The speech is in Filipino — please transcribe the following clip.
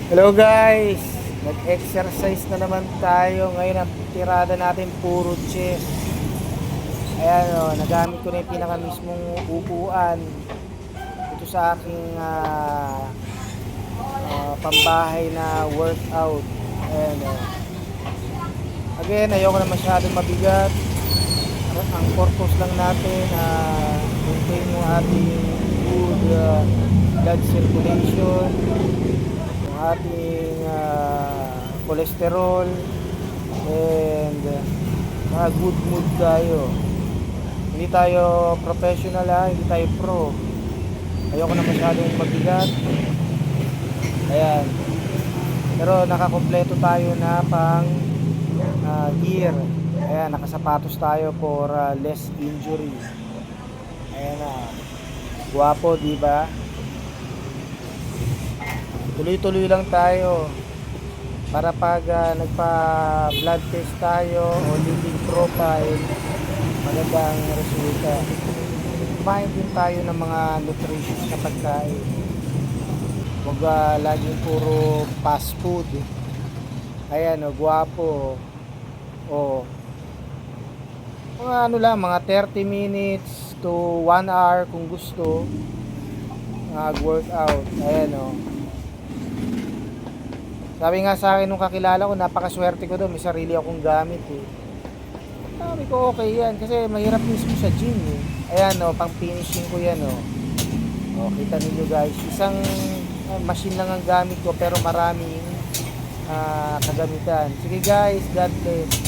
Hello guys! Nag-exercise na naman tayo. Ngayon ang tirada natin puro chest. Ayan o, nagamit ko na yung pinaka mismong upuan. Ito sa aking pambahay na workout. Ayan o. Again, ayoko na masyadong mabigat. Ang purpose lang natin maintain yung ating good blood circulation, yung ating cholesterol, and good mood tayo. Hindi tayo professional hindi tayo pro. Ayoko na masyadong mabigat. Ayan. Pero nakakompleto tayo na pang gear. Ayan, nakasapatos tayo for less injury. Ayan na. Guwapo, di ba? Tuloy-tuloy lang tayo para pag nagpa-blood test tayo o lipid profile, magandang resulta. Kumain din tayo ng mga nutritious na pagkain. Huwag laging puro fast food. Ayan, guwapo. Mga 30 minutes to 1 hour kung gusto mag-workout. Ayan sabi nga sa akin nung kakilala ko, napakaswerte ko doon, may sarili akong gamit sabi ko okay yan kasi mahirap mismo sa gym ayan pang finishing ko yan kita ninyo guys, isang machine lang ang gamit ko pero maraming kagamitan. Sige guys, God bless.